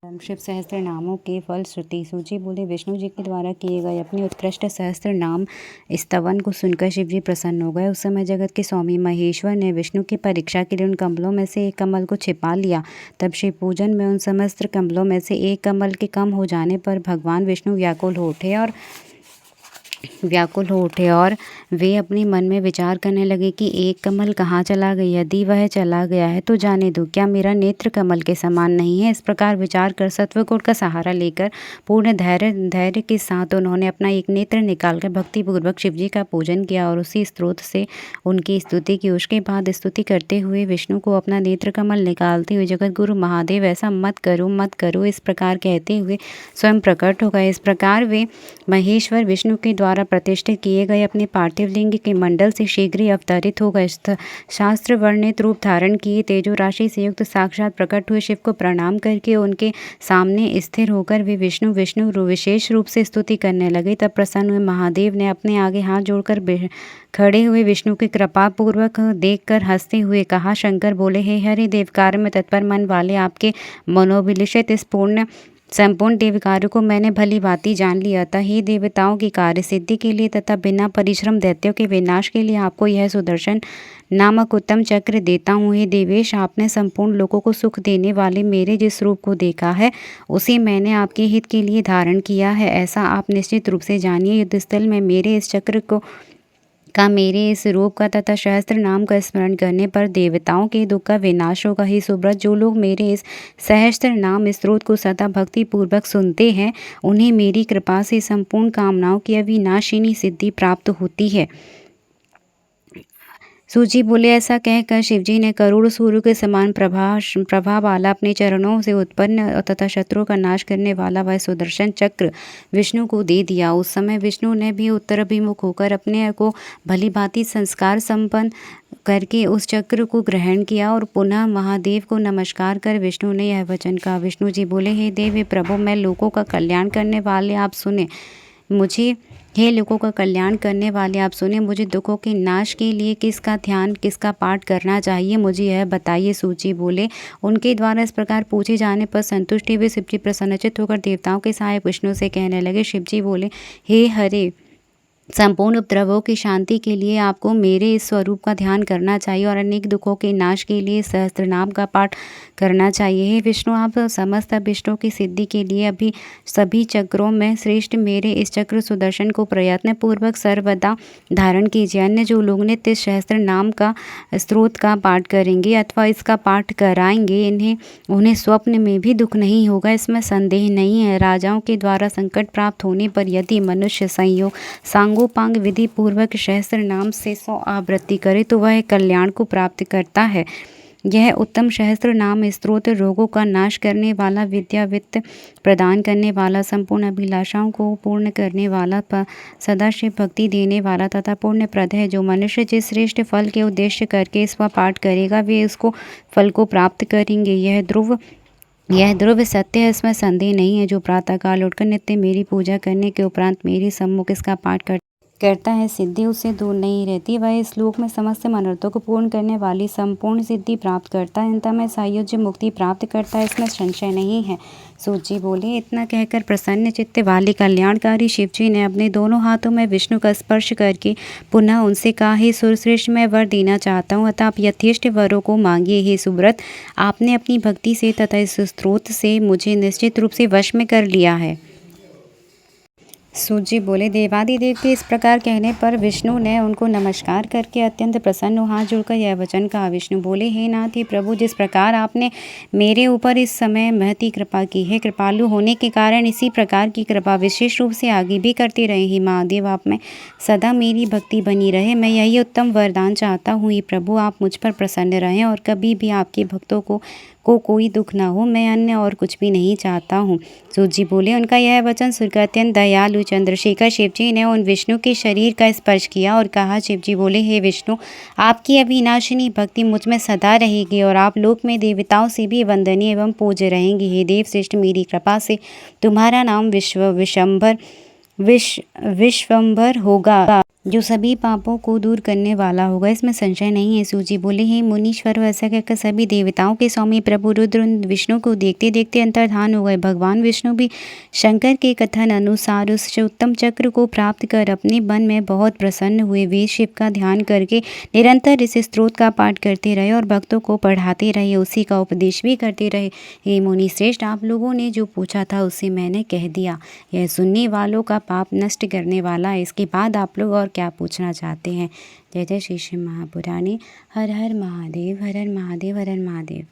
शिव सहस्त्र नामों के फल श्रुति। सूची बोले, विष्णु जी के द्वारा किए गए अपने उत्कृष्ट सहस्त्र नाम स्तवन को सुनकर शिव जी प्रसन्न हो गए। उस समय जगत के स्वामी महेश्वर ने विष्णु की परीक्षा के लिए उन कमलों में से एक कमल को छिपा लिया। तब शिव पूजन में उन समस्त कमलों में से एक कमल के कम हो जाने पर भगवान विष्णु व्याकुल हो उठे और वे अपने मन में विचार करने लगे कि एक कमल कहाँ चला गया। यदि वह चला गया है तो जाने दो, क्या मेरा नेत्र कमल के समान नहीं है। इस प्रकार विचार कर सत्वगुण का सहारा लेकर पूर्ण धैर्य के साथ उन्होंने अपना एक नेत्र निकालकर भक्तिपूर्वक शिव जी का पूजन किया और उसी स्त्रोत से उनकी स्तुति की। उसके बाद स्तुति करते हुए विष्णु को अपना नेत्र कमल निकालते हुए, जगत गुरु महादेव ऐसा मत करो इस प्रकार कहते हुए स्वयं प्रकट हो गए। इस प्रकार वे महेश्वर विष्णु के द्वारा प्रतिष्ठित किए गए अपने पार्थिव लिंग के मंडल से शीघ्र ही अवतरित हो गए। शास्त्र वर्णित रूप धारण किए तेजो राशि से युक्त साक्षात प्रकट हुए शिव को प्रणाम करके उनके सामने स्थिर होकर वे विष्णु विशेष रूप से स्तुति करने लगे। तब प्रसन्न हुए महादेव ने अपने आगे हाथ जोड़कर खड़े हुए विष्णु की कृपा पूर्वक देखकर हंसते हुए कहा। शंकर बोले, हे हरि देव, कार्य में तत्पर मन वाले आपके मनोभिलषित इस संपूर्ण देव कार्य को मैंने भली भांति जान लिया था। हे देवताओं की कार्य सिद्धि के लिए तथा बिना परिश्रम दैत्यों के विनाश के लिए आपको यह सुदर्शन नामक उत्तम चक्र देता हूँ। हे देवेश, आपने संपूर्ण लोगों को सुख देने वाले मेरे जिस रूप को देखा है उसे मैंने आपके हित के लिए धारण किया है। ऐसा आप निश्चित रूप से जानिए। युद्धस्थल में मेरे इस चक्र मेरे इस रूप का तथा सहस्त्र नाम का स्मरण करने पर देवताओं के दुख का विनाश होगा। ही सुब्रत, जो लोग मेरे इस सहस्त्र नाम स्त्रोत को सदा भक्ति पूर्वक सुनते हैं उन्हें मेरी कृपा से संपूर्ण कामनाओं की अविनाशिनी सिद्धि प्राप्त होती है। सूची बोले, ऐसा कहकर शिवजी ने करोड़ सूर्य के समान प्रभा वाला अपने चरणों से उत्पन्न तथा शत्रुओं का नाश करने वाला वह सुदर्शन चक्र विष्णु को दे दिया। उस समय विष्णु ने भी उत्तराभिमुख होकर अपने को भली भांति संस्कार संपन्न करके उस चक्र को ग्रहण किया और पुनः महादेव को नमस्कार कर विष्णु ने यह वचन कहा। विष्णु जी बोले, हे देव, हे प्रभु, मैं लोगों का कल्याण करने वाले आप सुने मुझे दुखों के नाश के लिए किसका ध्यान किसका पाठ करना चाहिए, मुझे यह बताइए। सूची बोले, उनके द्वारा इस प्रकार पूछे जाने पर संतुष्टि हुए शिवजी प्रसन्नचित्त होकर देवताओं के सहायक विष्णु से कहने लगे। शिवजी बोले, हे हरे, संपूर्ण उपद्रवों की शांति के लिए आपको मेरे इस स्वरूप का ध्यान करना चाहिए और अनेक दुखों के नाश के लिए सहस्त्रनाम का पाठ करना चाहिए। हे विष्णु, आप समस्त अभिष्टों की सिद्धि के लिए अभी सभी चक्रों में श्रेष्ठ मेरे इस चक्र सुदर्शन को प्रयत्न पूर्वक सर्वदा धारण कीजिए। अन्य जो लोग नित्य सहस्त्र नाम का स्त्रोत का पाठ करेंगे अथवा इसका पाठ कराएंगे उन्हें स्वप्न में भी दुख नहीं होगा, इसमें संदेह नहीं है। राजाओं के द्वारा संकट प्राप्त होने पर यदि मनुष्य सांगोपांग विधि पूर्वक सहस्त्र नाम से 100 आवृत्ति करे तो वह कल्याण को प्राप्त करता है। यह उत्तम सहस्त्र नाम स्त्रोत रोगों का नाश करने वाला, विद्या वित्त प्रदान करने वाला, संपूर्ण अभिलाषाओं को पूर्ण करने वाला, सदाशिव भक्ति देने वाला तथा पुण्यप्रद है। जो मनुष्य जिस श्रेष्ठ फल के उद्देश्य करके इसका पाठ करेगा वे उसको फल को प्राप्त करेंगे। यह ध्रुव सत्य है, इसमें संदेह नहीं है। जो प्रातःकाल उठकर नित्य मेरी पूजा करने के उपरांत मेरी सम्मुख इसका पाठ करता है, सिद्धि उससे दूर नहीं रहती। वह इस श्लोक में समस्त मनोरथों को पूर्ण करने वाली संपूर्ण सिद्धि प्राप्त करता है, अंत में सायुज्य मुक्ति प्राप्त करता है, इसमें संशय नहीं है। सूची बोले, इतना कहकर प्रसन्न चित्त वाले कल्याणकारी शिवजी ने अपने दोनों हाथों में विष्णु का स्पर्श करके पुनः उनसे कहा, हे सुरश्रेष्ठ, मैं वर देना चाहता हूँ अतः आप यथेष्ट वरों को मांगिए। हे सुब्रत, आपने अपनी भक्ति से तथा इस स्त्रोत से मुझे निश्चित रूप से वश में कर लिया है। सूजी बोले, देवादिदेव के इस प्रकार कहने पर विष्णु ने उनको नमस्कार करके अत्यंत प्रसन्न हाथ जोड़कर यह वचन कहा। विष्णु बोले, हे नाथ, हे प्रभु, जिस प्रकार आपने मेरे ऊपर इस समय महती कृपा की है, कृपालु होने के कारण इसी प्रकार की कृपा विशेष रूप से आगे भी करते रहे। हे महादेव, आप में सदा मेरी भक्ति बनी रहे, मैं यही उत्तम वरदान चाहता हूँ। हे प्रभु, आप मुझ पर प्रसन्न रहें और कभी भी आपके भक्तों को कोई दुख ना हो, मैं अन्य और कुछ भी नहीं चाहता हूँ। सूजी बोले, उनका यह वचन सुनकर अत्यंत दयालु चंद्रशेखर शिवजी ने उन विष्णु के शरीर का स्पर्श किया और कहा। शिवजी बोले, हे विष्णु, आपकी अविनाशिनी भक्ति मुझ में सदा रहेगी और आप लोक में देवताओं से भी वंदनीय एवं पूज्य रहेंगे। हे देव श्रेष्ठ, मेरी कृपा से तुम्हारा नाम विश्वंभर होगा। जो सभी पापों को दूर करने वाला होगा, इसमें संशय नहीं है। सूजी बोले, हे मुनीश्वर, ऐसा कहकर सभी देवताओं के स्वामी प्रभु रुद्र उन विष्णु को देखते देखते अंतर्धान हो गए। भगवान विष्णु भी शंकर के कथन अनुसार उस उत्तम चक्र को प्राप्त कर अपने मन में बहुत प्रसन्न हुए। वे शिव का ध्यान करके निरंतर इस स्त्रोत का पाठ करते रहे और भक्तों को पढ़ाते रहे, उसी का उपदेश भी करते रहे। हे मुनि श्रेष्ठ, आप लोगों ने जो पूछा था उसे मैंने कह दिया। यह सुनने वालों का पाप नष्ट करने वाला है। इसके बाद आप लोग और क्या पूछना चाहते हैं? जय जय श्री शिव महापुराणे। हर हर महादेव, हर हर महादेव, हर हर महादेव।